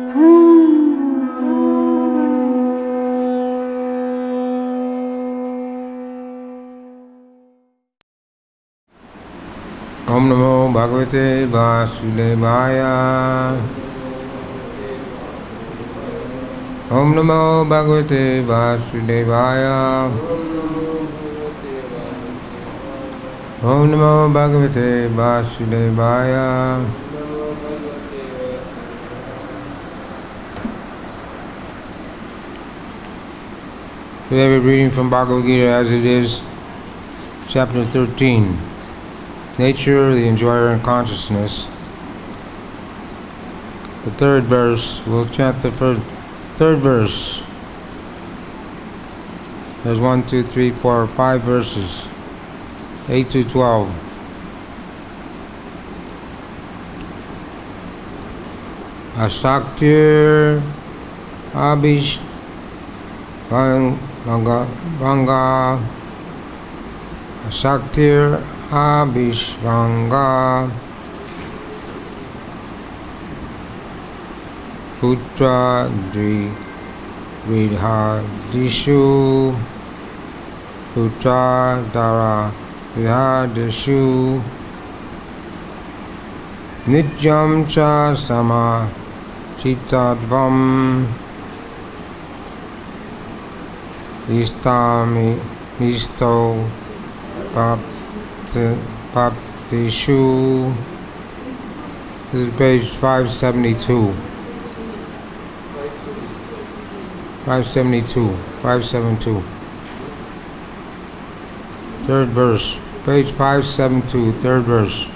Om Namo Bhagavate Vasudevaya. Om Namo Bhagavate Vasudevaya. Om Namo Bhagavate Vasudevaya. Today we're reading from Bhagavad-Gita as it is, chapter 13. Nature, the enjoyer, and consciousness. The third verse, we'll chant the third verse. There's 1, 2, 3, 4, 5 verses, 8 to 12. Asaktir Abish Vanga Asaktir Abhishvanga Putra Vidhadishu Putra Dara Vidhadishu Nityam Cha Sama Chitadvam Istami Isto Bhakti-yoga. This is page 572. 572. Third verse. Page 572, third verse.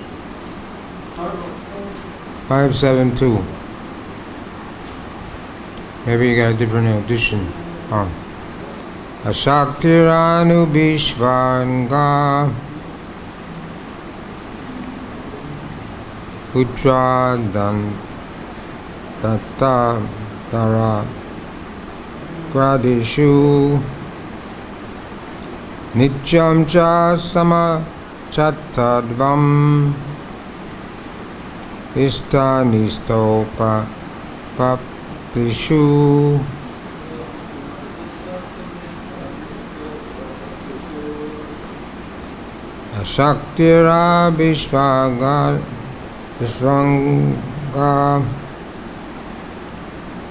572. Maybe you got a different edition. Ashaktiranu Bishvanga Putra Datta Dara Gradishu Nityam Cha Sama Chattadvam Istanisto Bhaktishu Shaktira Vishvanga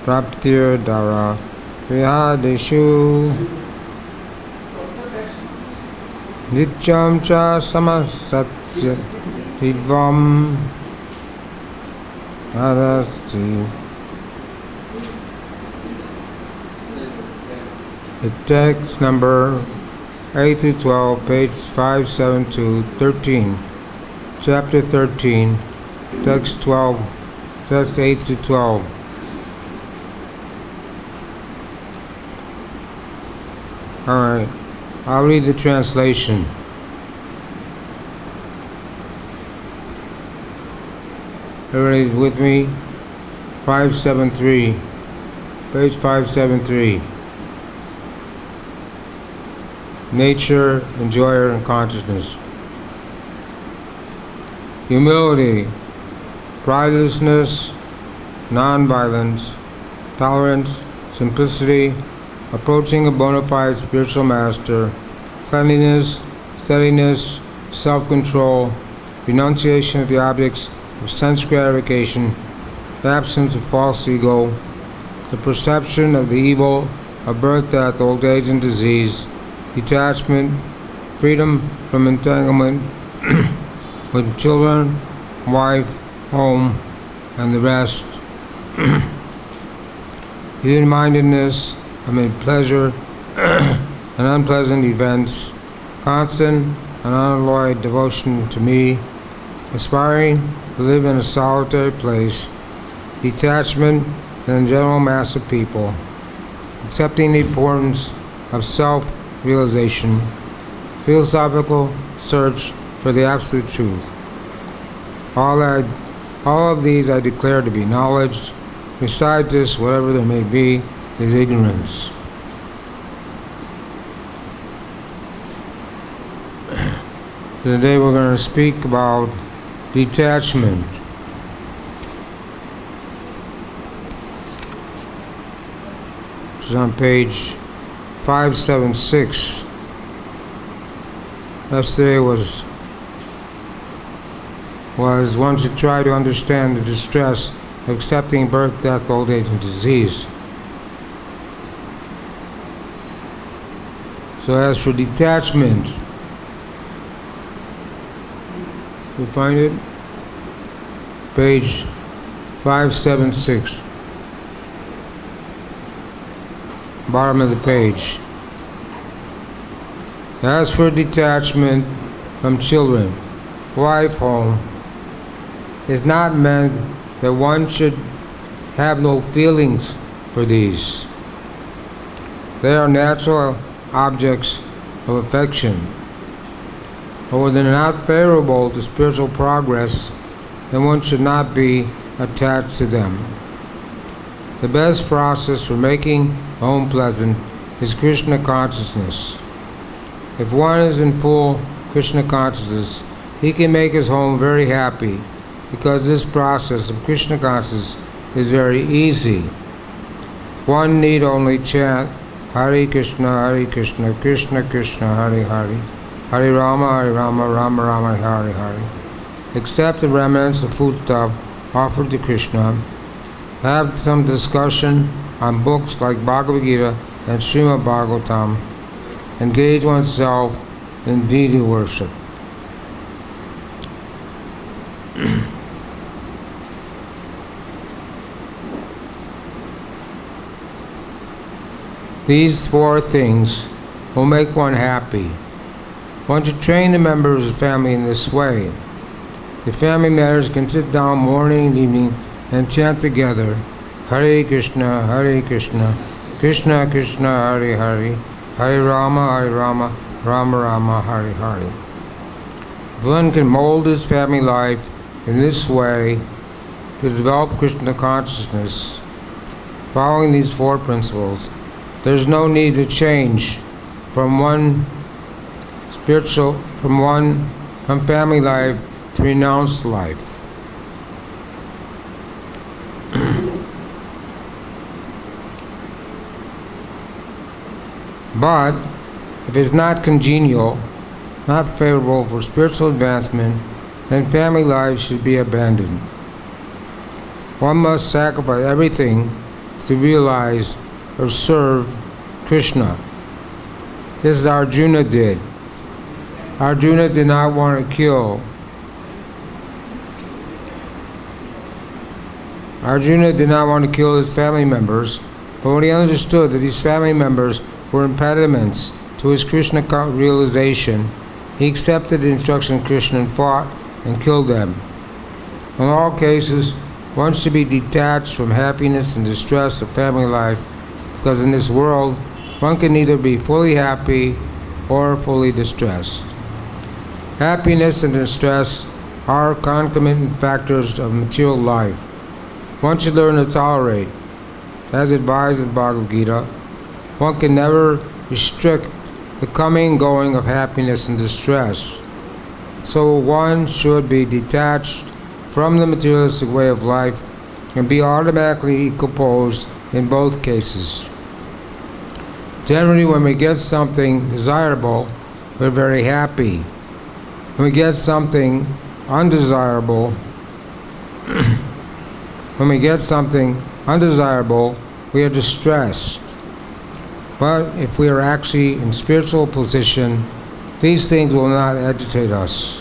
Praptir Dara Vihadishu Nityam Cha Samasatya Tidvam Adasti. The text number 8 to 12, page 572, 13, chapter 13, text 12, text 8 to 12. Alright, I'll read the translation. Everybody's with me? 573, page 573. Nature, enjoyer, and consciousness. Humility, pridelessness, non-violence, tolerance, simplicity, approaching a bona fide spiritual master, cleanliness, steadiness, self-control, renunciation of the objects of sense gratification, the absence of false ego, the perception of the evil of birth, death, old age, and disease, detachment, freedom from entanglement with children, wife, home, and the rest. Even-mindedness amid pleasure and unpleasant events, constant and unalloyed devotion to me, aspiring to live in a solitary place, detachment from the general mass of people, accepting the importance of self-realization, philosophical search for the absolute truth. All of these I declare to be knowledge. Besides this, whatever there may be, is ignorance. Today we're going to speak about detachment. is on page 576. Yesterday was one should try to understand the distress of accepting birth, death, old age, and disease. So as for detachment, you find it? Page 576. Bottom of the page. As for detachment from children, wife, home, it's not meant that one should have no feelings for these. They are natural objects of affection. But when they're not favorable to spiritual progress, then one should not be attached to them. The best process for making a home pleasant is Krishna consciousness. If one is in full Krishna consciousness, he can make his home very happy, because this process of Krishna consciousness is very easy. One need only chant Hare Krishna, Krishna Krishna, Hare Hare, Hare Rama, Rama Rama, Hare Hare. Accept the remnants of foodstuff offered to Krishna. Have some discussion on books like Bhagavad-Gita and Srimad Bhagavatam. Engage oneself in deity worship. These four things will make one happy. One should train the members of the family in this way. The family members can sit down morning and evening and chant together Hare Krishna, Krishna Krishna, Hare Hare, Hare Rama, Rama Rama, Hare Hare. If one can mold his family life in this way to develop Krishna consciousness, following these four principles, there's no need to change from family life to renounced life. But if it's not congenial, not favorable for spiritual advancement, then family life should be abandoned. One must sacrifice everything to realize or serve Krishna. This is Arjuna did. Arjuna did not want to kill. Arjuna did not want to kill his family members, but when he understood that these family members were impediments to his Krishna realization, he accepted the instruction of Krishna and fought and killed them. In all cases, one should be detached from happiness and distress of family life, because in this world, one can neither be fully happy or fully distressed. Happiness and distress are concomitant factors of material life. One should learn to tolerate. As advised in Bhagavad-Gita, one can never restrict the coming and going of happiness and distress. So one should be detached from the materialistic way of life and be automatically composed in both cases. Generally, when we get something desirable, we're very happy. When we get something undesirable, we are distressed. But if we are actually in spiritual position, these things will not agitate us.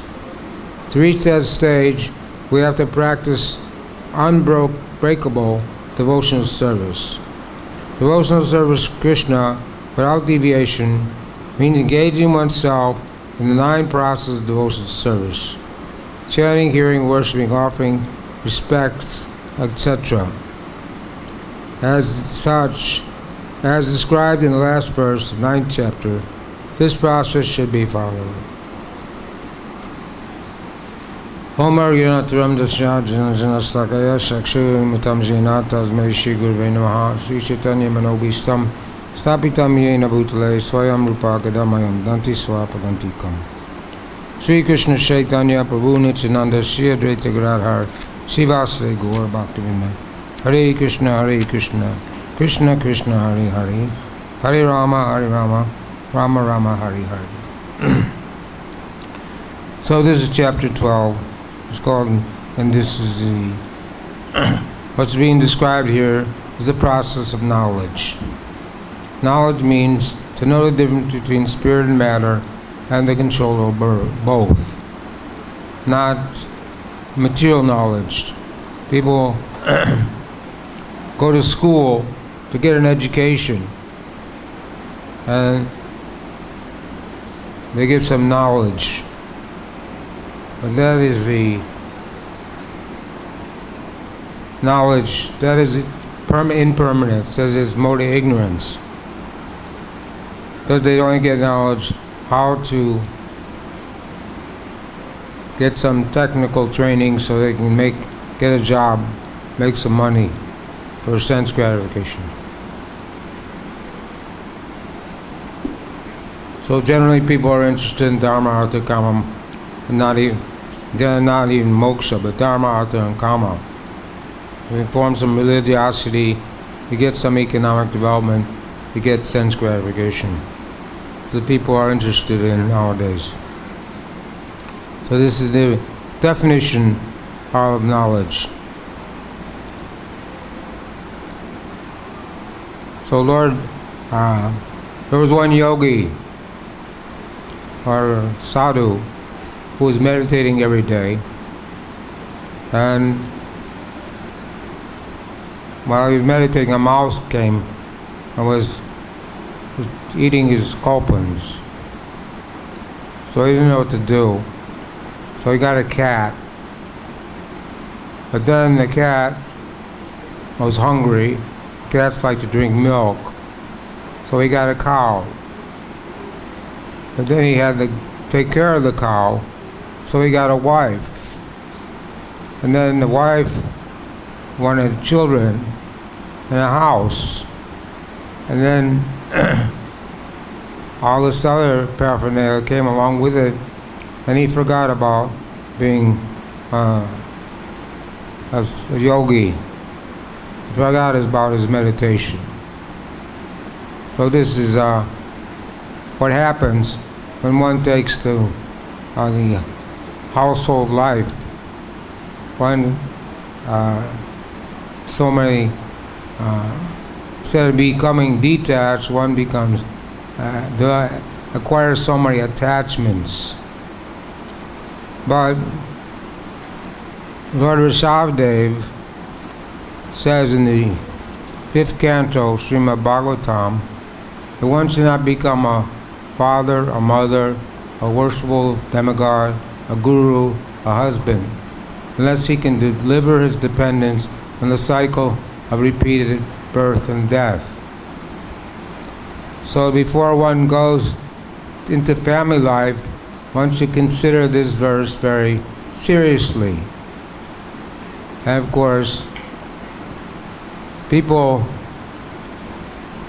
To reach that stage, we have to practice unbreakable devotional service. Devotional service to Krishna without deviation means engaging oneself in the 9 processes of devotional service: chanting, hearing, worshiping, offering, respect, etc. As such, as described in the last verse of 9th chapter, this process should be followed. Omar Yanatram Dasya Janastakaya Shakshu Mutam Jena Tasmei Shri Gurve Namaha Sri Chaitanya Manobhistam Stapitam Yena Bhutale Swayam Rupa Gadamayam Danti Swapadantikam. Sri Krishna Chaitanya Prabhu Nityananda Sri Advaita Gadadhar Srivasade Gaur Bhaktivinoda. Hare Krishna Hare Krishna Krishna Krishna Hari Hari, Hare Rama, Rama Rama Hari Hari. So this is chapter 12. It's called, and this is the, what's being described here is the process of knowledge. Knowledge means to know the difference between spirit and matter and the control over both. Not material knowledge. People go to school to get an education and they get some knowledge. But that is the knowledge, that is impermanence, that is mode of ignorance. Because they only get knowledge how to get some technical training so they can get a job, make some money for sense gratification. So generally people are interested in Dharma, Artha, Kama, and not even moksha, but Dharma, Artha, and Kama. We form some religiosity, to get some economic development, to get sense gratification. The people are interested in nowadays. So this is the definition of knowledge. So Lord, there was one yogi or sadhu who was meditating every day, and while he was meditating, a mouse came and was eating his copans. So he didn't know what to do. So he got a cat. But then the cat was hungry. Cats like to drink milk. So he got a cow. But then he had to take care of the cow. So he got a wife. And then the wife wanted children and a house. And then all this other paraphernalia came along with it, and he forgot about being a yogi. He forgot about his meditation. So this is what happens when one takes the household life. When so many, instead of becoming detached, one becomes acquires so many attachments. But Lord Rishabhdev says in the 5th canto, Srimad Bhagavatam, that one should not become a father, a mother, a worshipful demigod, a guru, a husband, unless he can deliver his dependents from the cycle of repeated birth and death. So before one goes into family life, one should consider this verse very seriously. And of course,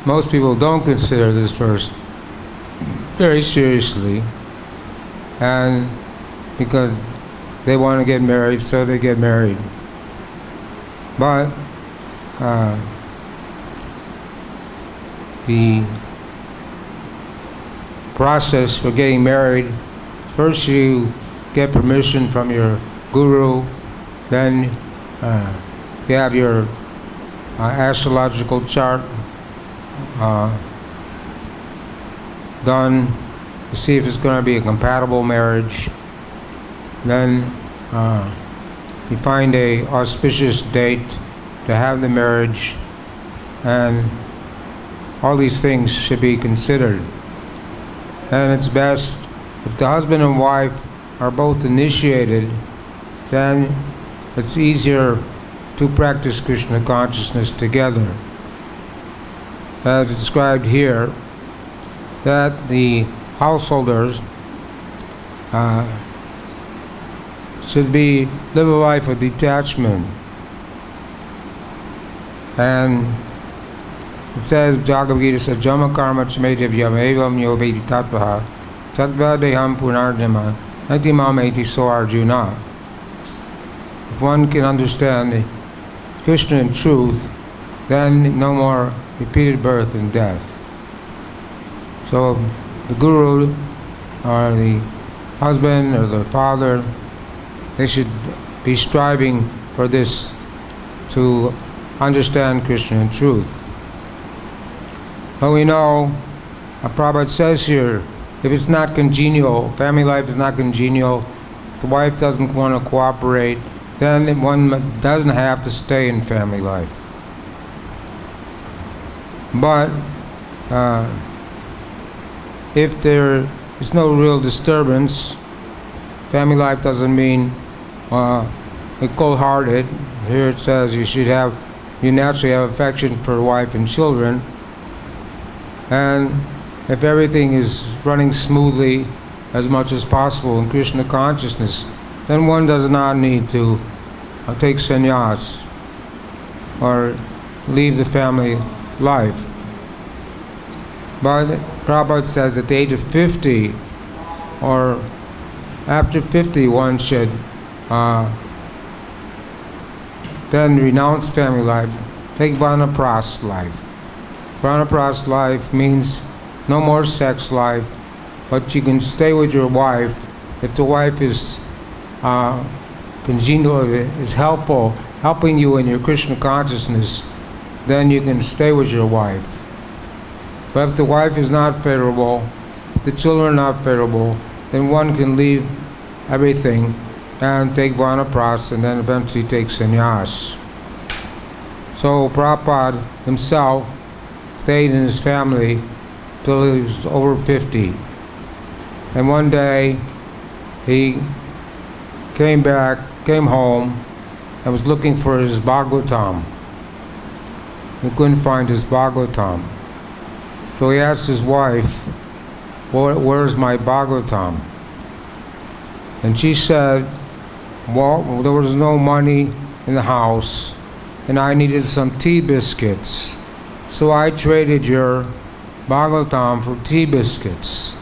most people don't consider this verse very seriously, and because they want to get married, so they get married. But the process for getting married, first you get permission from your guru, then you have your astrological chart done to see if it's going to be a compatible marriage. Then you find a auspicious date to have the marriage, and all these things should be considered. And it's best if the husband and wife are both initiated, then it's easier to practice Krishna consciousness together. As described here, that the householders should live a life of detachment. And it says, Bhagavad-Gita says, Jama karma chmedevyam evam yo vedi tattvaha tattva deham punarjama nati mam eti so arjuna. If one can understand the Krishna in truth, then no more repeated birth and death. So the guru or the husband or the father, they should be striving for this, to understand Krishna in truth. But we know, Prabhupada says here, if it's not congenial, family life is not congenial, if the wife doesn't want to cooperate, then one doesn't have to stay in family life. But if there is no real disturbance, family life doesn't mean cold-hearted. Here it says you naturally have affection for wife and children, and if everything is running smoothly as much as possible in Krishna consciousness, then one does not need to take sannyas or leave the family life. But Prabhupada says at the age of 50 or after 50, one should then renounce family life, take Vanapras life. Vanapras life means no more sex life, but you can stay with your wife if the wife is congenial, is helpful, helping you in your Krishna consciousness, then you can stay with your wife. But if the wife is not favorable, if the children are not favorable, then one can leave everything and take Vanapras and then eventually take sannyas. So Prabhupada himself stayed in his family till he was over 50. And one day he came home and was looking for his Bhagavatam. He couldn't find his Bhagavatam. So he asked his wife, where's my Bhagavatam? And she said, well, there was no money in the house, and I needed some tea biscuits. So I traded your Bhagavatam for tea biscuits.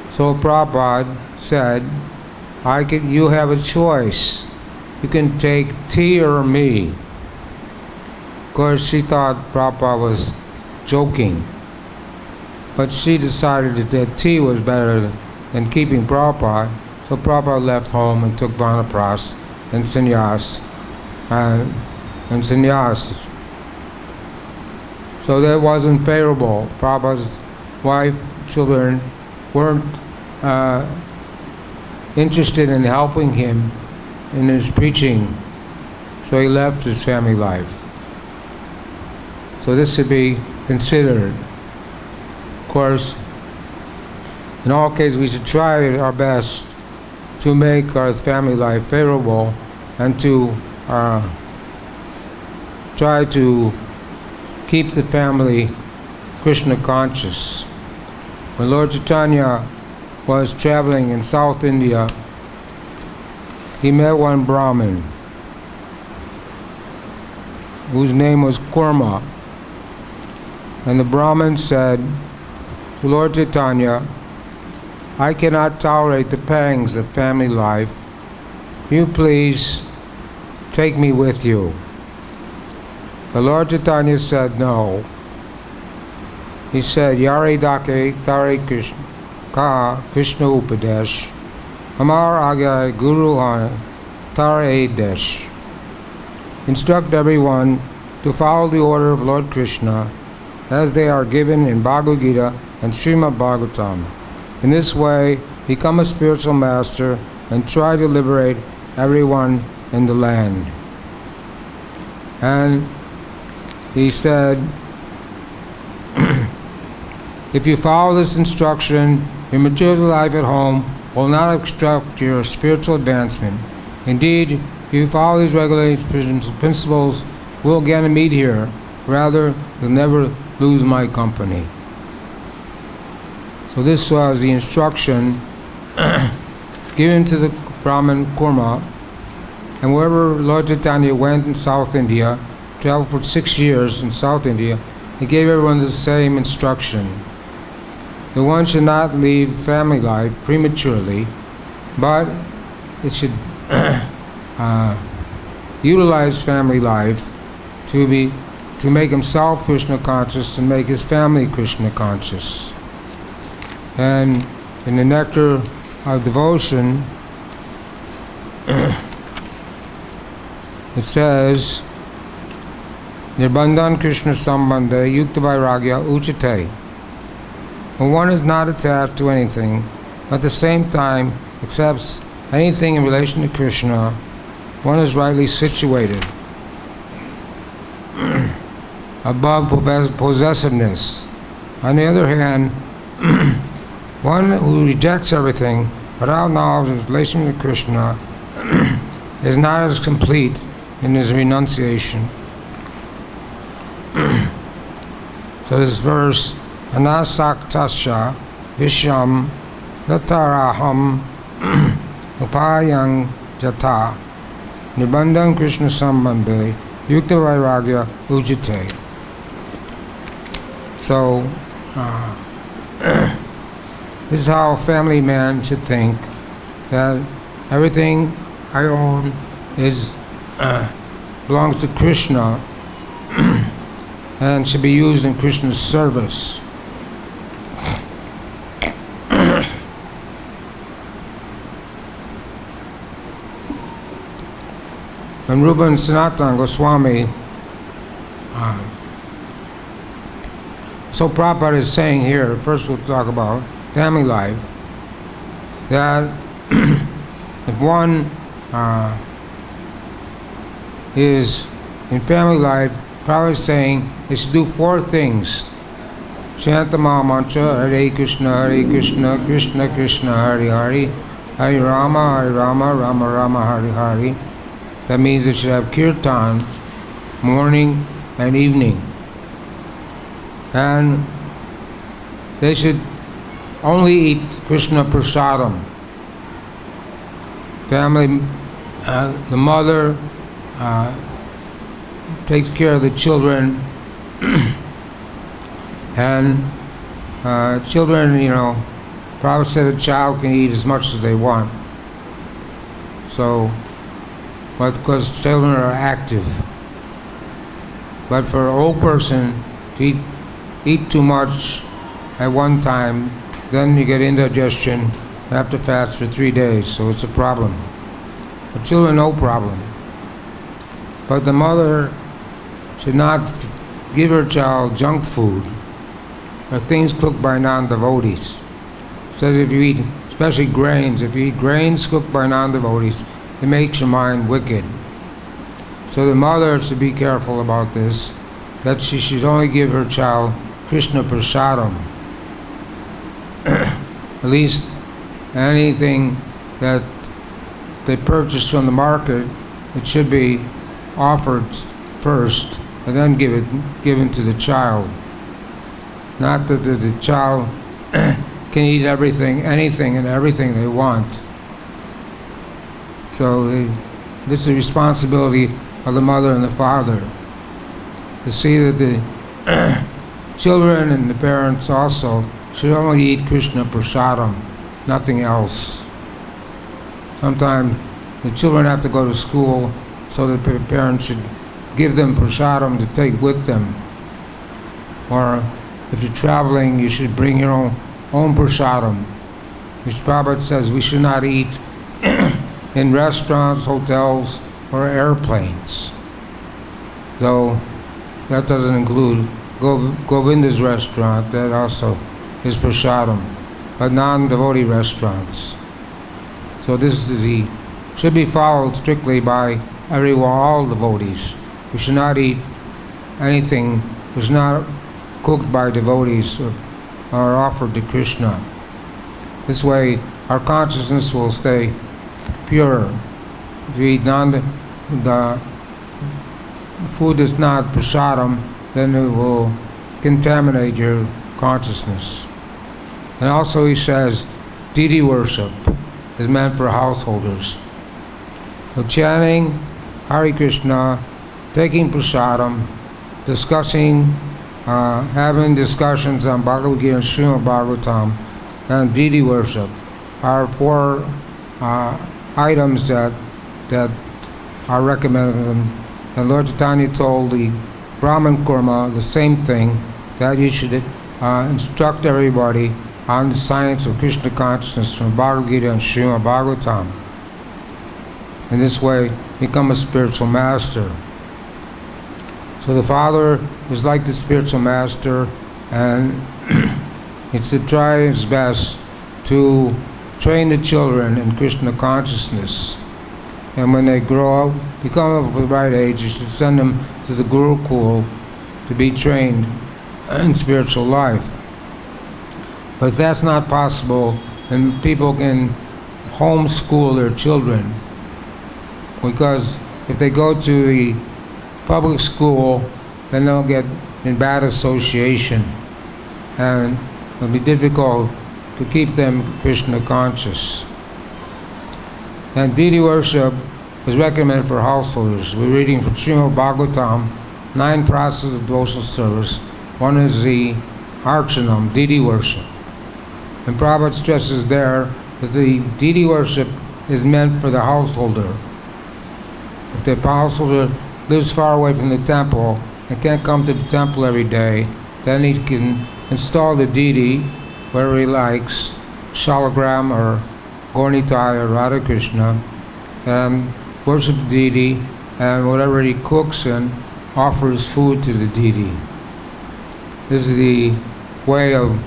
So Prabhupada said, you have a choice. You can take tea or me. Of course, she thought Prabhupada was joking. But she decided that tea was better than keeping Prabhupada. So Prabhupada left home and took Vanapras and sannyas and sannyas. So that wasn't favorable. Prabhupada's wife, children weren't interested in helping him in his preaching. So he left his family life. So this should be considered. Of course, in all cases, we should try our best to make our family life favorable and to try to keep the family Krishna conscious. When Lord Chaitanya was traveling in South India, he met one Brahmin whose name was Kurma. And the Brahmin said to Lord Chaitanya, I cannot tolerate the pangs of family life. You please take me with you. The Lord Chaitanya said no. He said, Yare dake tare Krishna Krishna Upadesh, Amar Agya Guru Tare Desh. Instruct everyone to follow the order of Lord Krishna as they are given in Bhagavad-Gita and Srimad Bhagavatam. In this way, become a spiritual master and try to liberate everyone in the land. And he said, if you follow this instruction, your material life at home will not obstruct your spiritual advancement. Indeed, if you follow these regulations and principles, we'll again meet here. Rather, you'll never lose my company. So this was the instruction given to the Brahmin Kurma. And wherever Lord Chaitanya went in South India, traveled for 6 years in South India, he gave everyone the same instruction. That one should not leave family life prematurely, but it should utilize family life to to make himself Krishna conscious and make his family Krishna conscious. And in the nectar of devotion, it says, Nirbandhan Krishna Sambandha Yukta Vairagya Uchate. When one is not attached to anything, but at the same time accepts anything in relation to Krishna, one is rightly situated above possessiveness. On the other hand, one who rejects everything without knowledge of relation to Krishna is not as complete in his renunciation. So this verse, Anasaktasya Visham Tataraham Upayang Jata Nibbandham Krishna Sambandhe Yukta Vairagya Ujite. So, this is how a family man should think, that everything I own belongs to Krishna and should be used in Krishna's service. And Rupa and Sanatana Goswami, so Prabhupada is saying here, first we'll talk about family life, that if one is in family life, Prabhupada is saying they should do 4 things. Chant the Maha Mantra, Hare Krishna, Krishna Krishna, Hare Hare, Hare Rama, Rama Rama, Hare Hare. That means they should have kirtan morning and evening. And they should only eat Krishna prasadam. Family, the mother takes care of the children, and children, Prabhupada said a child can eat as much as they want. So, but because children are active. But for an old person to eat too much at one time, then you get indigestion, you have to fast for 3 days, so it's a problem. For children, no problem. But the mother should not give her child junk food or things cooked by non-devotees. It says if you eat, especially grains, if you eat grains cooked by non-devotees, it makes your mind wicked. So the mother should be careful about this, that she should only give her child Krishna prasadam. At least anything that they purchase from the market, it should be offered first and then given to the child. Not that the child can eat anything and everything they want. So this is the responsibility of the mother and the father, to see that the children and the parents also should only eat Krishna prasadam, nothing else. Sometimes the children have to go to school, so the parents should give them prasadam to take with them. Or if you're traveling, you should bring your own prasadam. Which Prabhupada says we should not eat in restaurants, hotels, or airplanes. Though that doesn't include Govinda's restaurant, that also is prasadam, but non-devotee restaurants. So this should be followed strictly by all devotees. We should not eat anything which is not cooked by devotees or offered to Krishna. This way our consciousness will stay pure. If you eat the food that's not prasadam, then it will contaminate your consciousness. And also he says, deity worship is meant for householders. So chanting Hare Krishna, taking prasadam, discussing, having discussions on Bhagavad-Gita and Srimad Bhagavatam, and deity worship are 4 items that are recommended. And Lord Chaitanya told the Brahman Kurma, the same thing, that you should instruct everybody on the science of Krishna consciousness from Bhagavad-Gita and Srimad Bhagavatam. In this way, become a spiritual master. So the father is like the spiritual master, and it's to try his best to train the children in Krishna consciousness. And when they grow up, become of the right age, you should send them to the Gurukul to be trained in spiritual life. But if that's not possible, then people can homeschool their children. Because if they go to the public school, then they'll get in bad association. And it'll be difficult to keep them Krishna conscious. And deity worship is recommended for householders. We're reading from Srimad Bhagavatam, 9 processes of devotional service. One is the Archanam, deity worship. And Prabhupada stresses there that the deity worship is meant for the householder. If the householder lives far away from the temple and can't come to the temple every day, then he can install the deity wherever he likes, Shalagram or Gaurnitai or Radha Krishna, and worship the deity, and whatever he cooks and offers food to the deity. This is the way of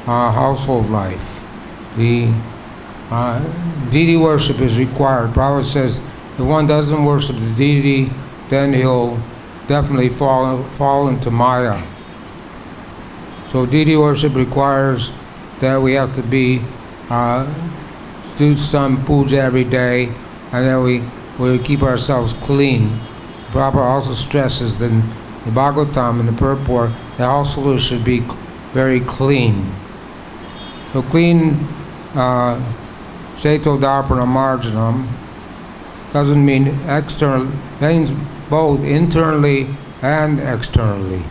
household life. The deity worship is required. Prabhupada says if one doesn't worship the deity, then he'll definitely fall into Maya. So deity worship requires that we have to do some puja every day, and then we keep ourselves clean. Prabhupada also stresses that in the Bhagavatam and the purport, the householder should be very clean. So clean, Shaito Darpana Marjanam, doesn't mean external, means both internally and externally.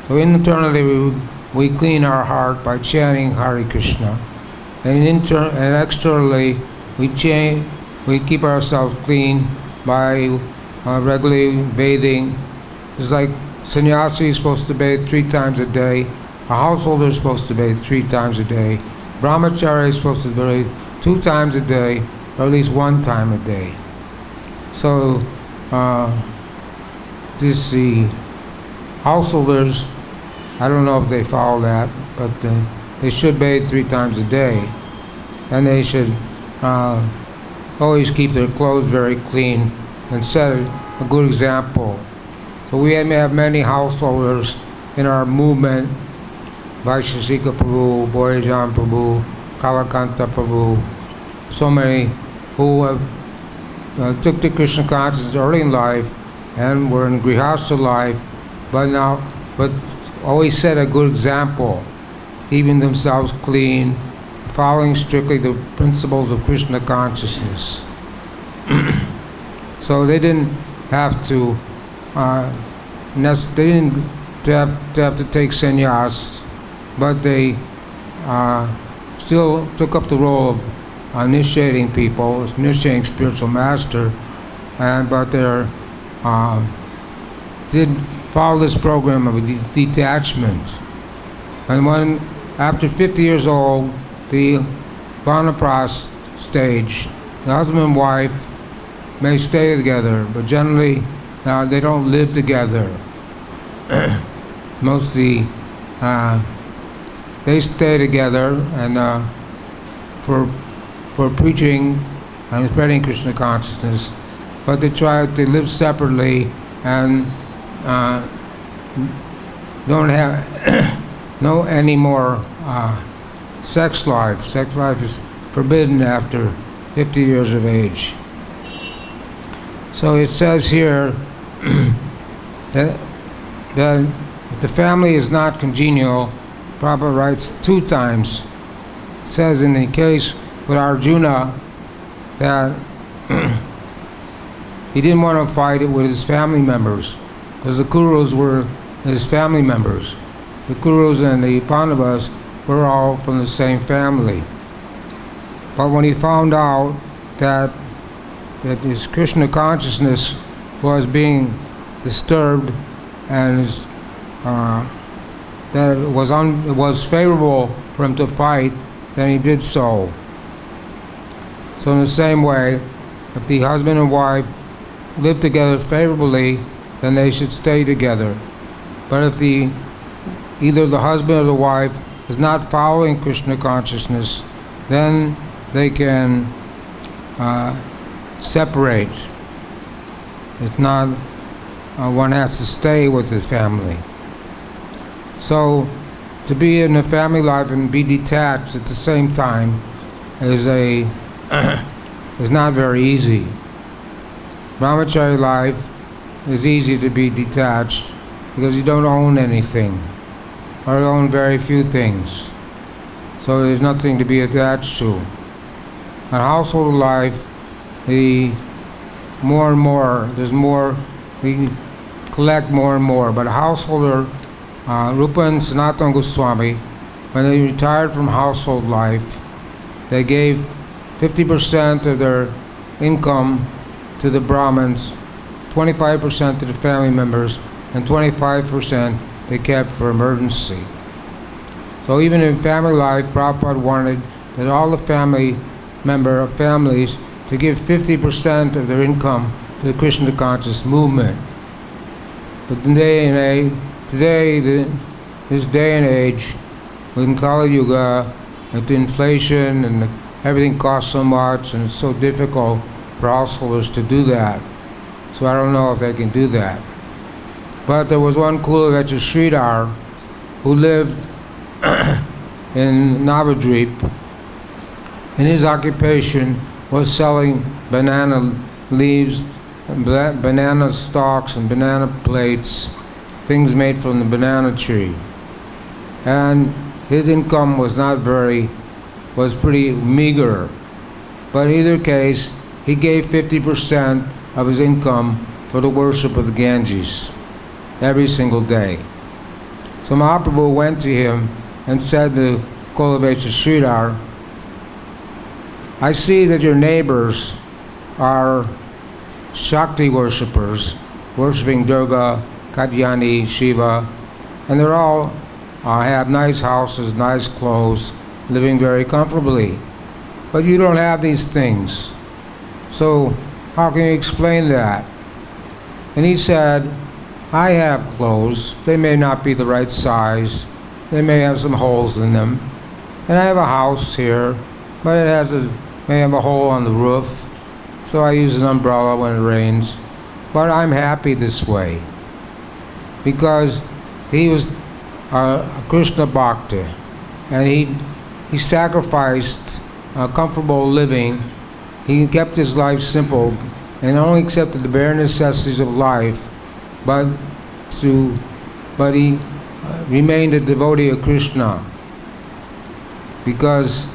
So internally we clean our heart by chanting Hare Krishna, and externally we keep ourselves clean by regularly bathing. It's like sannyasi is supposed to bathe 3 times a day, a householder is supposed to bathe 3 times a day, brahmachari is supposed to bathe 2 times a day, or at least 1 time a day. So the householders, I don't know if they follow that, but they should bathe 3 times a day, and they should always keep their clothes very clean and set a good example. So we may have many householders in our movement, Vaisheshika Prabhu, Boyajan Prabhu, Kalakanta Prabhu, so many who have took to Krishna consciousness early in life and were in Grihastha life, but always set a good example, keeping themselves clean, following strictly the principles of Krishna consciousness. So they didn't have to have to take sannyas, but they still took up the role of initiating people, initiating spiritual master, but they did follow this program of detachment. And after 50 years old, the Vanapras stage, the husband and wife may stay together, but generally they don't live together. Mostly they stay together and for preaching and spreading Krishna consciousness, but they live separately and don't have no any more sex life. Sex life is forbidden after 50 years of age. So it says here that if the family is not congenial, Prabhupada writes 2 times. It says in the case with Arjuna that he didn't want to fight it with his family members, because the Kurus were his family members. The Kurus and the Pandavas were all from the same family. But when he found out that his Krishna consciousness was being disturbed and that it was favorable for him to fight, then he did so. So in the same way, if the husband and wife live together favorably, then they should stay together. But if either the husband or the wife is not following Krishna consciousness, then they can separate. It's not, one has to stay with the family. So to be in a family life and be detached at the same time is not very easy. Brahmachari life is easy to be detached because you don't own anything, or own very few things. So there's nothing to be attached to. In household life, more and more, we collect more and more. But a householder, Rupa and Sanatana Goswami, when they retired from household life, they gave 50% of their income to the Brahmins, 25% to the family members, and 25% they kept for emergency. So even in family life, Prabhupada wanted that all the families to give 50% of their income to the Krishna conscious movement. But today, this day and age, in Kali Yuga, with inflation and everything costs so much and it's so difficult for householders to do that. So I don't know if they can do that. But there was one Kulavechya Sridhar who lived in Navadvip, and his occupation was selling banana leaves, and banana stalks and banana plates, things made from the banana tree. And his income was pretty meager. But in either case, he gave 50% of his income for the worship of the Ganges every single day. So Mahaprabhu went to him and said to Kulavechya Sridhar, I see that your neighbors are Shakti worshippers, worshipping Durga, Katyani, Shiva, and they're all have nice houses, nice clothes, living very comfortably. But you don't have these things. So how can you explain that? And he said, I have clothes. They may not be the right size. They may have some holes in them. And I have a house here, but it may have a hole on the roof. So I use an umbrella when it rains. But I'm happy this way. Because he was a Krishna Bhakta. And he sacrificed comfortable living. He kept his life simple and only accepted the bare necessities of life. But he remained a devotee of Krishna. Because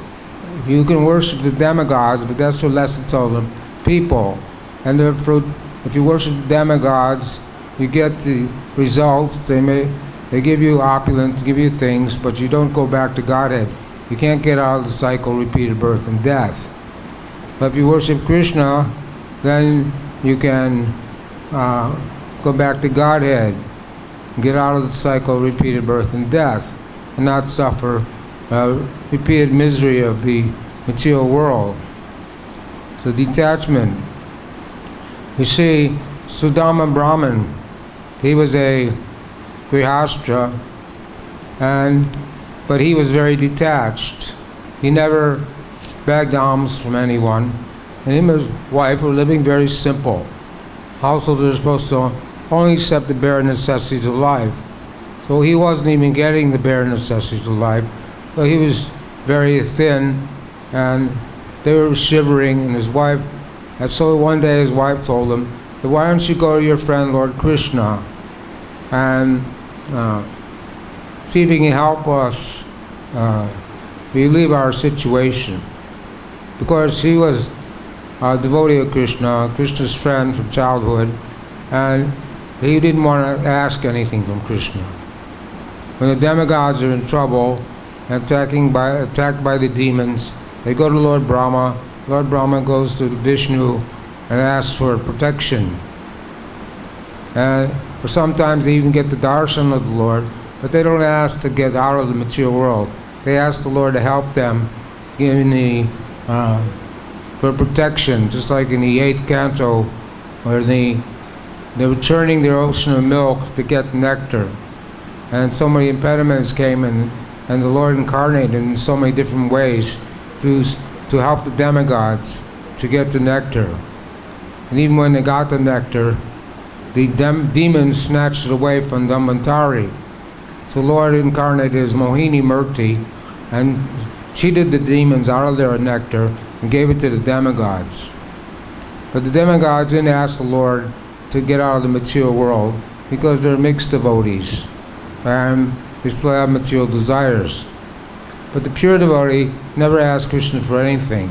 you can worship the demigods, but that's what lesson told them, people. And if you worship the demigods, you get the results. They give you opulence, give you things, but you don't go back to Godhead. You can't get out of the cycle of repeated birth and death. But if you worship Krishna, then you can go back to Godhead, get out of the cycle of repeated birth and death, and not suffer repeated misery of the material world. So detachment. You see, Sudama Brahman, he was a Grihastra, but he was very detached. He never begged alms from anyone. And him and his wife were living very simple. Householders are supposed to only accept the bare necessities of life. So he wasn't even getting the bare necessities of life. So he was very thin, and they were shivering, and his wife, and so one day his wife told him, why don't you go to your friend Lord Krishna and see if he can help us relieve our situation. Because he was a devotee of Krishna, Krishna's friend from childhood, and he didn't want to ask anything from Krishna. When the demigods are in trouble, attacked by the demons, they go to Lord Brahma. Lord Brahma goes to Vishnu and asks for protection. or sometimes they even get the darshan of the Lord, but they don't ask to get out of the material world. They ask the Lord to help them in the for protection, just like in the 8th canto, where they were churning their ocean of milk to get nectar, and so many impediments came, and the Lord incarnated in so many different ways to help the demigods to get the nectar. And even when they got the nectar, the demons snatched it away from Dhamantari. So Lord incarnated as Mohini Murti and cheated the demons out of their nectar and gave it to the demigods. But the demigods didn't ask the Lord to get out of the material world because they're mixed devotees and they still have material desires. But the pure devotee never asked Krishna for anything.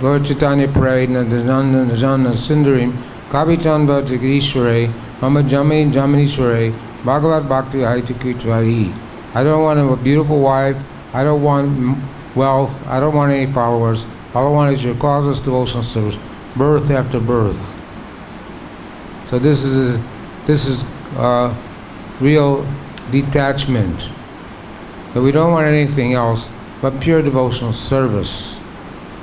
Lord Chaitanya prayed, Najana Sindarim, Kabichanva Jagishware, Mama Jami Jaminishware, Bhagavad Bhakti Haitakritvari. I don't want a beautiful wife, I don't want wealth, I don't want any followers. All I want is your causeless devotional service, birth after birth. So this is real detachment. But we don't want anything else but pure devotional service.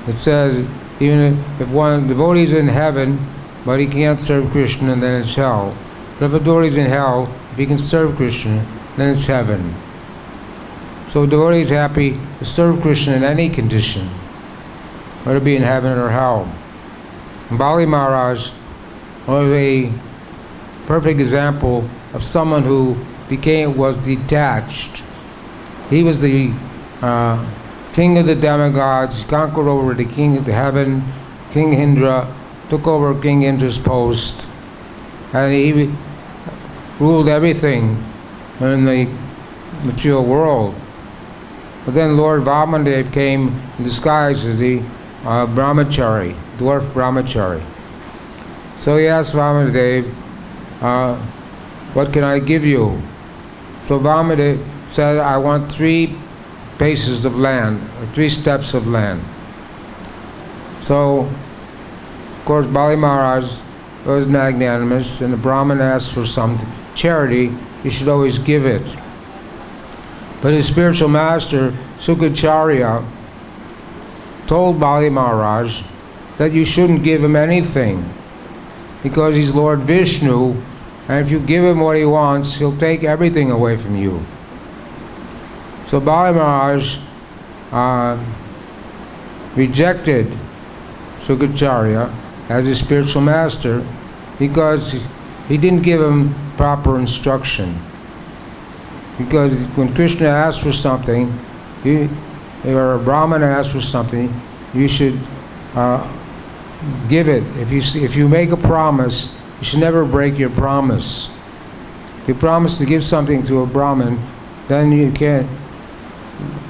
It says, even if one devotee is in heaven, but he can't serve Krishna, then it's hell. But if a devotee is in hell, if he can serve Krishna, then it's heaven. So a devotee is happy to serve Krishna in any condition, whether it be in heaven or hell. And Bali Maharaj was a perfect example of someone who was detached. He was the king of the demigods. He conquered over the king of the heaven, King Indra, took over King Indra's post, and he ruled everything in the material world. But then Lord Vamandev came in disguise as the brahmachari, dwarf brahmachari. So he asked Vamandev, what can I give you? So Vamandev said, I want 3 paces of land, or 3 steps of land. So, of course, Bali Maharaj was magnanimous, and the Brahmin asked for some charity, you should always give it. But his spiritual master, Sukacharya, told Bali Maharaj that you shouldn't give him anything, because he's Lord Vishnu, and if you give him what he wants, he'll take everything away from you. So Bali Maharaj rejected Sukacharya as his spiritual master because he didn't give him proper instruction. Because when Krishna asks for something, or a Brahman asks for something, you should give it. If you make a promise, you should never break your promise. If you promise to give something to a Brahmin, then you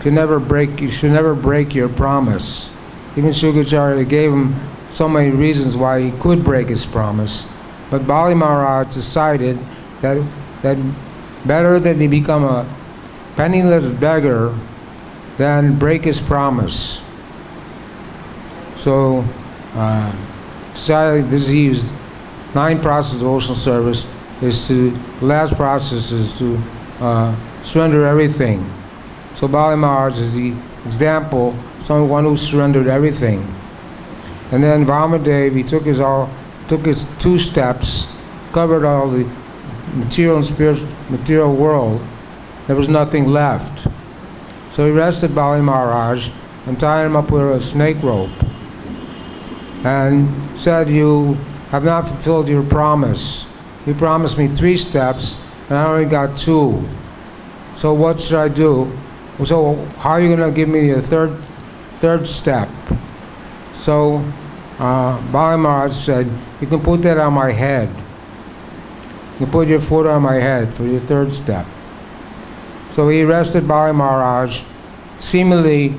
should never break your promise. Even Sukacharya gave him so many reasons why he could break his promise. But Bali Maharaj decided that better that he become a penniless beggar than break his promise. So, he used 9 processes of devotional service. The last process is to surrender everything. So Bali Maharaj is the example, someone who surrendered everything. And then Vamadev, he took his 2 steps, covered all the material and spiritual material world. There was nothing left. So he arrested Bali Maharaj and tied him up with a snake rope and said, you have not fulfilled your promise. You promised me 3 steps and I only got 2. So what should I do? So how are you going to give me a third step? So Bali Maharaj said, you can put that on my head. You put your foot on my head for your 3rd step. So he arrested Bali Maharaj, seemingly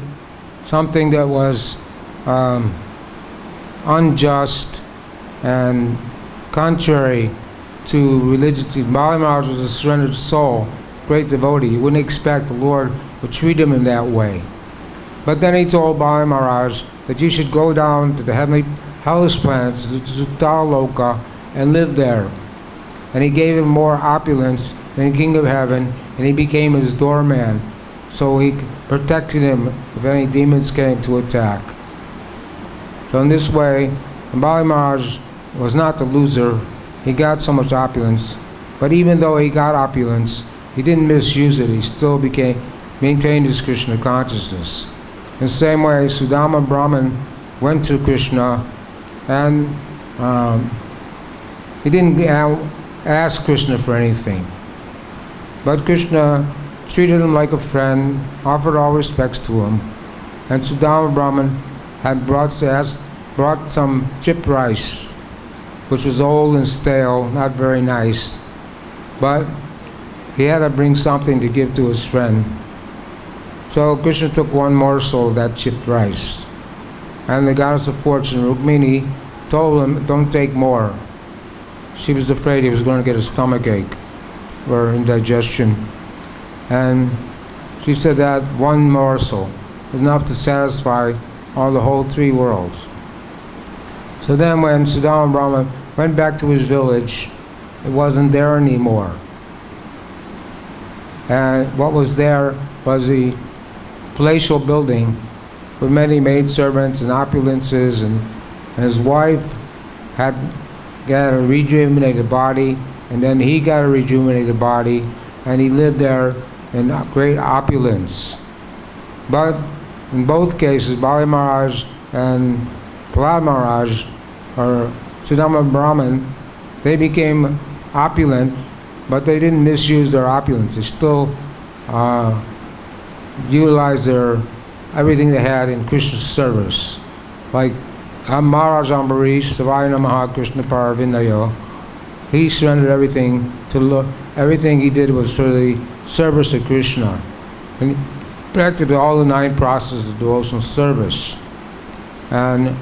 something that was unjust and contrary to religion. Bali Maharaj was a surrendered soul, great devotee. You wouldn't expect the Lord would treat him in that way. But then he told Bali Maharaj that you should go down to the heavenly hellish planets, to Loka, and live there. and he gave him more opulence than the king of heaven, and he became his doorman, so he protected him if any demons came to attack. So in this way, Bali Maharaj was not the loser. He got so much opulence, but even though he got opulence, he didn't misuse it. He still maintained his Krishna consciousness. In the same way, Sudama Brahman went to Krishna, and he didn't ask Krishna for anything. But Krishna treated him like a friend, offered all respects to him, and Sudama Brahman had brought some chipped rice, which was old and stale, not very nice, but he had to bring something to give to his friend. So Krishna took one morsel of that chipped rice, and the goddess of fortune, Rukmini, told him, don't take more. She was afraid he was going to get a stomachache or indigestion. And she said that one morsel is enough to satisfy all the whole three worlds. So then when Sudama Brahman went back to his village, it wasn't there anymore. And what was there was the palatial building with many maidservants and opulences, and his wife had got a rejuvenated body, and then he got a rejuvenated body, and he lived there in great opulence. But in both cases, Bali Maharaj and Prahlad Maharaj, or Sudama Brahman, they became opulent, but they didn't misuse their opulence. They still utilized everything they had in Krishna's service. Like Maharaj Ambarish, Savaya Namaha Krishna Paravindayo, he surrendered everything everything he did was for the service of Krishna. And he practiced all the 9 processes of devotional service. And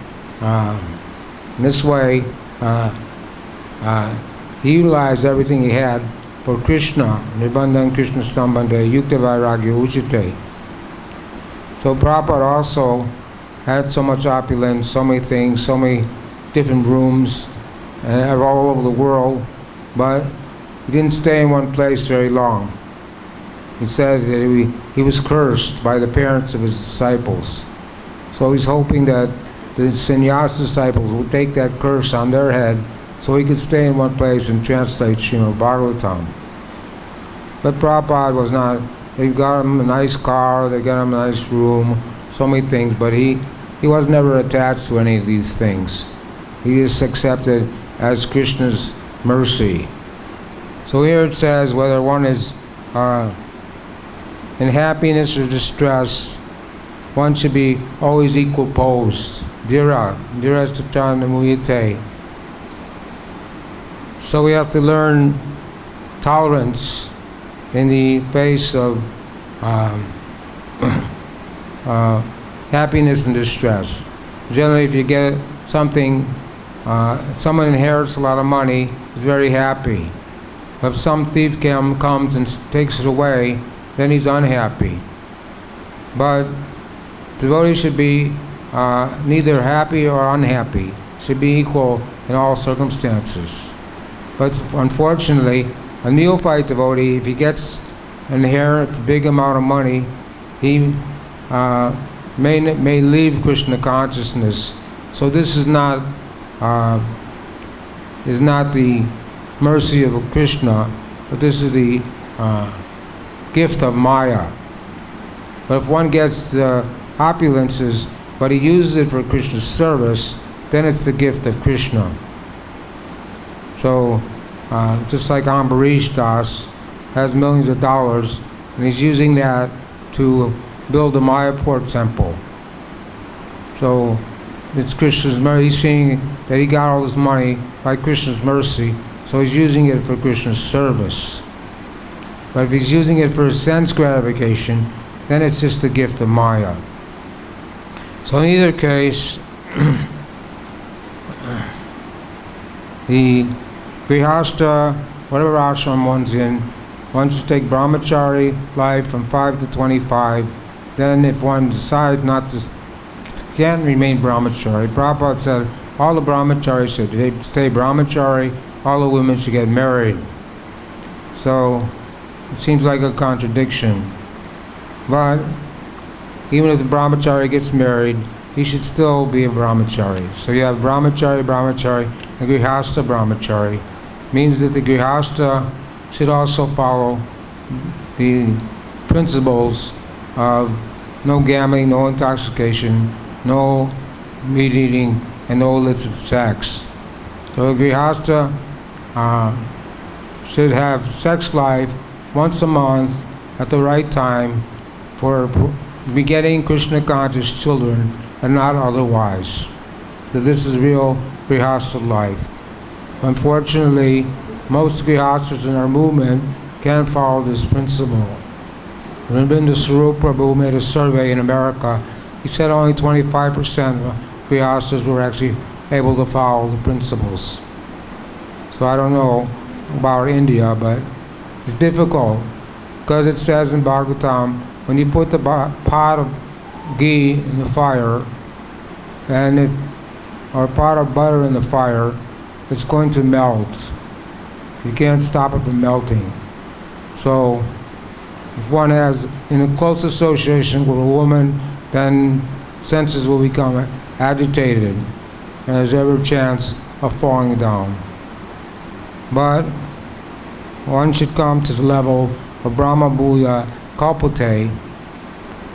in this way, he utilized everything he had for Krishna. Nirbandhan Krishna Sambandhe, Yukta Vairagya Uchite. So Prabhupada also had so much opulence, so many things, so many different rooms all over the world, but he didn't stay in one place very long. He said that he was cursed by the parents of his disciples. So he's hoping that the sannyas disciples would take that curse on their head so he could stay in one place and translate Srimad Bhagavatam. But Prabhupada was not. They got him a nice car, they got him a nice room, so many things, but he was never attached to any of these things. He just accepted as Krishna's mercy. So here it says whether one is in happiness or distress, one should be always equal posed. Dhira statan muyate. So we have to learn tolerance in the face of happiness and distress. Generally, if you get something, someone inherits a lot of money, is very happy. If some thief comes and takes it away, then he's unhappy. But devotee should be neither happy or unhappy, should be equal in all circumstances. But unfortunately, a neophyte devotee, if he inherits a big amount of money, he may leave Krishna consciousness. So this is not the mercy of Krishna, but this is the gift of Maya. But if one gets the opulences, but he uses it for Krishna's service, then it's the gift of Krishna. So, just like Ambarish Das has millions of dollars, and he's using that to build the Mayapur temple. So, it's Krishna's mercy. He's seeing that he got all this money by Krishna's mercy, so he's using it for Krishna's service. But if he's using it for sense gratification, then it's just a gift of Maya. So in either case, the Grihastha, whatever ashram one's in, one should take brahmachari life from 5 to 25. Then if one decides not to, can't remain brahmachari, Prabhupada said all the brahmacharis should stay brahmachari all the women should get married. So it seems like a contradiction. But even if the brahmachari gets married, he should still be a brahmachari. So you have brahmachari, and grihastha brahmachari. Means that the grihastha should also follow the principles of no gambling, no intoxication, no meat eating, and no illicit sex. So a grihastha should have sex life once a month at the right time for begetting Krishna conscious children and not otherwise. So this is real grihastha life. Unfortunately, most grihasthas in our movement can't follow this principle. When Bindu Sarup Prabhu made a survey in America, he said only 25% of grihasthas were actually able to follow the principles. So I don't know about India, but it's difficult because it says in Bhagavatam, when you put the pot of ghee in the fire or a pot of butter in the fire, it's going to melt. You can't stop it from melting. So if one has in a close association with a woman, then senses will become agitated and there's every chance of falling down. But one should come to the level of Brahma Bhuya Kalpate,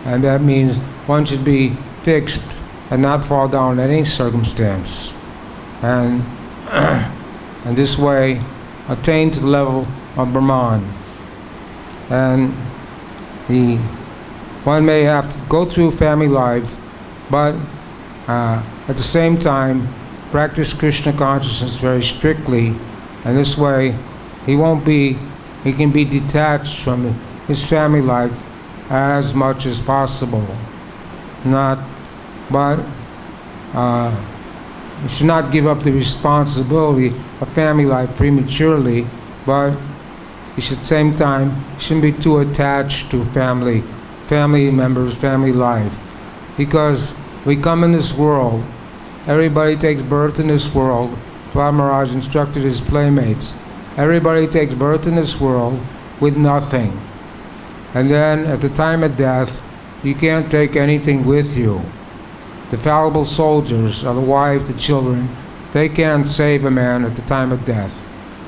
and that means one should be fixed and not fall down in any circumstance. And this way attain to the level of Brahman. And one may have to go through family life, but at the same time practice Krishna consciousness very strictly, and this way he can be detached from his family life as much as possible. You should not give up the responsibility of family life prematurely, but you should at the same time shouldn't be too attached to family members, family life. Because we come in this world, everybody takes birth in this world. Prahlad Maharaj instructed his playmates. Everybody takes birth in this world with nothing. And then at the time of death, you can't take anything with you. The fallible soldiers are the wife, the children. They can't save a man at the time of death.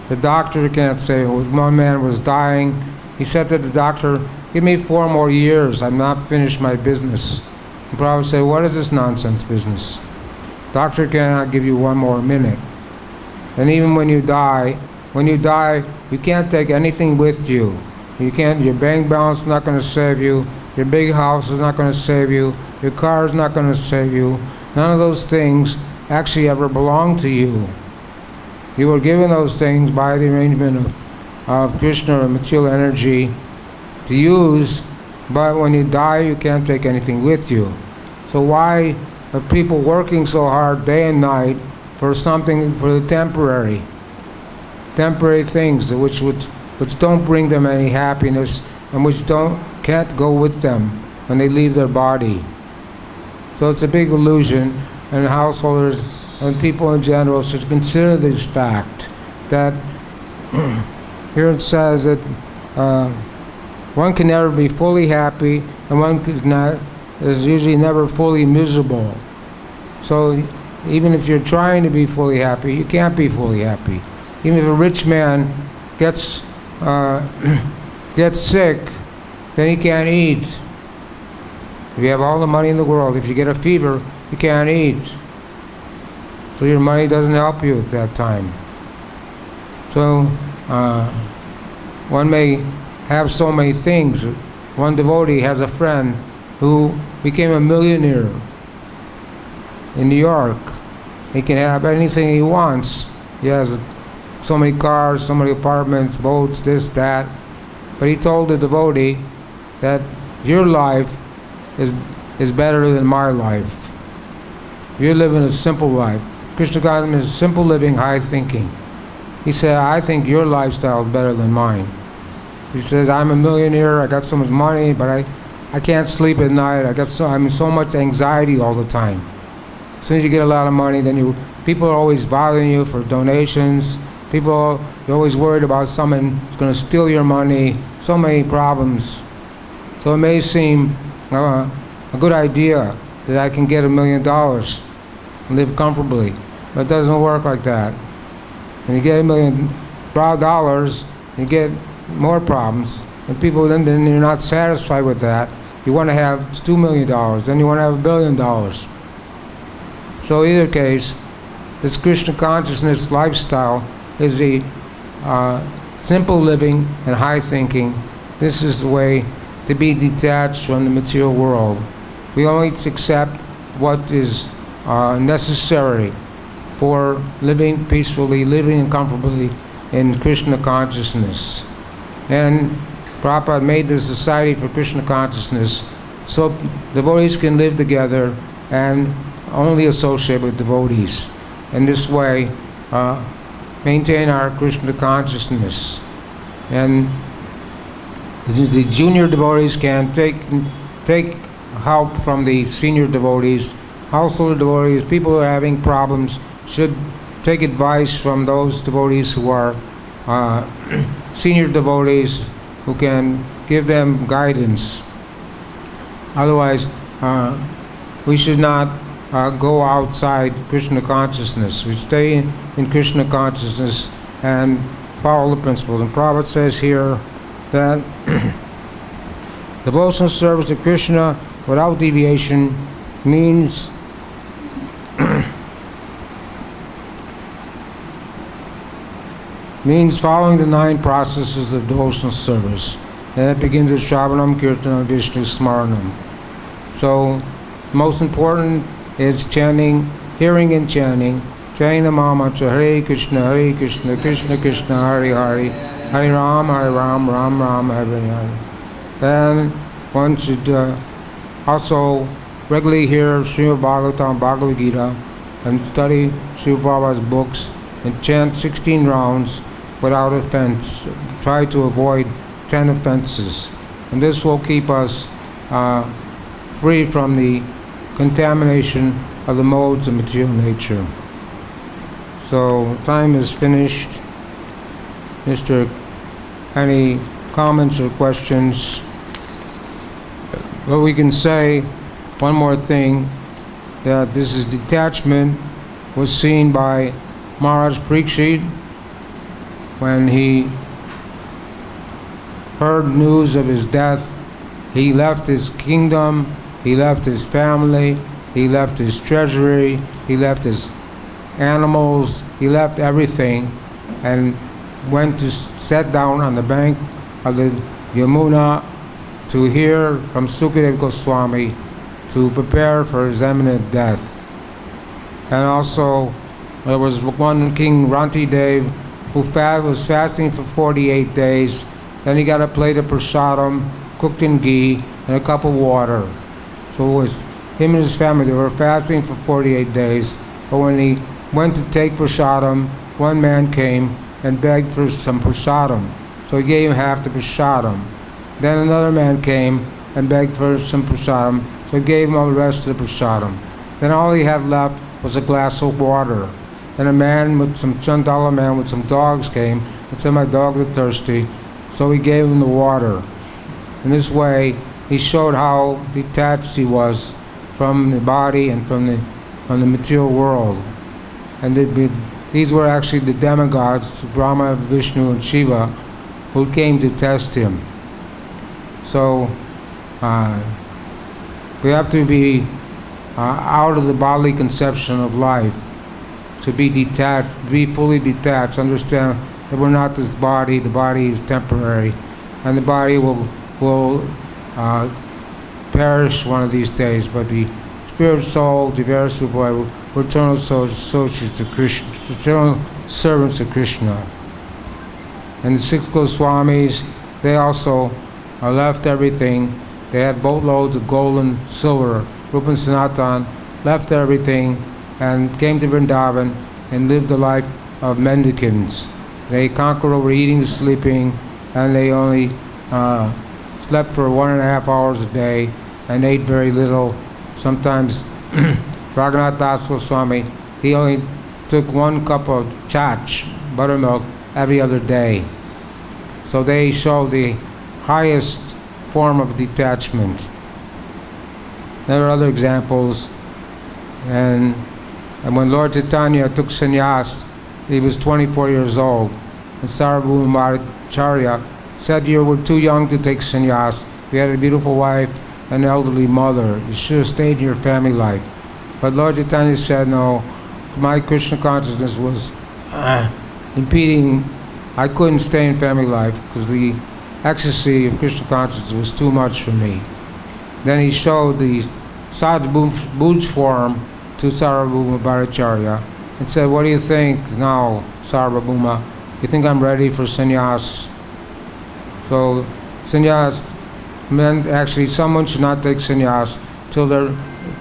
The doctor can't save him. One man was dying. He said to the doctor, "Give me 4 more years. I'm not finished my business." The Prabhupada said, "What is this nonsense business? Doctor cannot give you 1 more minute." And even when you die, you can't take anything with you. Your bank balance is not going to save you. Your big house is not going to save you. Your car is not going to save you. None of those things actually ever belong to you. You were given those things by the arrangement of Krishna or material energy to use, but when you die, you can't take anything with you. So why are people working so hard day and night for something, for the temporary things which don't bring them any happiness and which can't go with them when they leave their body? So it's a big illusion, and householders and people in general should consider this fact, that here it says that one can never be fully happy, and one is usually never fully miserable. So even if you're trying to be fully happy, you can't be fully happy. Even if a rich man gets sick, then he can't eat. If you have all the money in the world, if you get a fever, you can't eat. So your money doesn't help you at that time. So one may have so many things. One devotee has a friend who became a millionaire in New York. He can have anything he wants. He has so many cars, so many apartments, boats, this, that. But he told the devotee that your life is better than my life. You're living a simple life. Krishna consciousness is simple living, high thinking. He said, I think your lifestyle is better than mine. He says, I'm a millionaire, I got so much money, but I can't sleep at night. I'm in so much anxiety all the time. As soon as you get a lot of money, then people are always bothering you for donations, People, you're always worried about someone who's going to steal your money, so many problems. So it may seem a good idea that I can get $1 million and live comfortably, but it doesn't work like that. When you get $1 million, you get more problems, and people then you're not satisfied with that. You want to have $2 million, then you want to have $1 billion. So either case, this Krishna consciousness lifestyle is the simple living and high thinking. This is the way to be detached from the material world. We only accept what is necessary for living peacefully, living comfortably in Krishna consciousness. And Prabhupada made the Society for Krishna Consciousness so devotees can live together and only associate with devotees. In this way, maintain our Krishna consciousness. And the junior devotees can take help from the senior devotees. Also the devotees, people who are having problems, should take advice from those devotees who are senior devotees, who can give them guidance. Otherwise, we should not go outside Krishna consciousness. We stay in Krishna consciousness and follow the principles. And Prabhupada says here that devotional service to Krishna without deviation means following the 9 processes of devotional service. And it begins with Shravanam, Kirtanam, Vishnu Smaranam. So, most important is chanting, hearing and chanting the Mahamantra, Hare Krishna, Krishna Krishna, Hare Hare, Hare Ram, Ram Ram, Hare Hare. And one should also regularly hear Srimad Bhagavatam, Bhagavad-Gita, and study Srila Prabhupada's books, and chant 16 rounds without offense. Try to avoid 10 offenses. And this will keep us free from the contamination of the modes of material nature. So, time is finished. Mr. Any comments or questions? Well, we can say one more thing, that this is detachment was seen by Maharaj Parikshit when he heard news of his death. He left his kingdom, he left his family, he left his treasury, he left his animals, he left everything, and went to sit down on the bank of the Yamuna to hear from Sukadeva Goswami to prepare for his imminent death. And also, there was one King Ranti Dev who was fasting for 48 days. Then he got a plate of prasadam, cooked in ghee, and a cup of water. So it was him and his family, they were fasting for 48 days. But when he went to take prasadam, one man came and begged for some prasadam. So he gave him half the prasadam. Then another man came and begged for some prasadam, so he gave him all the rest of the prasadam. Then all he had left was a glass of water. Then a man with some Chandala man with some dogs came and said, "My dogs are thirsty." So he gave him the water. In this way, he showed how detached he was from the body and from the material world. And these were actually the demigods, Brahma, Vishnu, and Shiva, who came to test him. So we have to be out of the bodily conception of life, to be detached, be fully detached, understand that we're not this body, the body is temporary, and the body will perish one of these days, but the spirit, soul, Jivara Subhaya, we're eternal associates of Krishna, eternal servants of Krishna. And the 6 Goswamis, they also left everything. They had boatloads of gold and silver. Rupa and Sanatan left everything and came to Vrindavan and lived the life of mendicants. They conquered over eating and sleeping, and they only slept for 1.5 hours a day and ate very little. Sometimes Raghunath Das Goswami, he only took 1 cup of chach, buttermilk every other day. So they show the highest form of detachment. There are other examples. And when Lord Chaitanya took sannyas, he was 24 years old. And Sarvabhauma Bhattacharya said, "You were too young to take sannyas. You had a beautiful wife and an elderly mother. You should have stayed in your family life." But Lord Chaitanya said, "No, my Krishna consciousness was impeding. I couldn't stay in family life because the ecstasy of Krishna consciousness was too much for me." Then he showed the Sadbhuj form to Sarvabhauma Bhattacharya and said, "What do you think now, Sarvabhauma? You think I'm ready for sannyas?" So sannyas meant actually someone should not take sannyas till their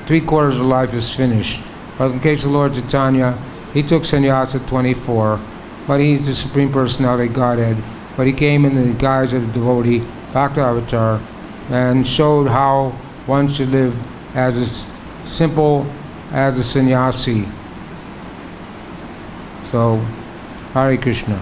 3/4 of life is finished. But in the case of Lord Chaitanya, he took sannyas at 24, but he's the Supreme Personality Godhead. But he came in the guise of a devotee, Bhakti Avatar, and showed how one should live as simple as a sannyasi. So, Hare Krishna.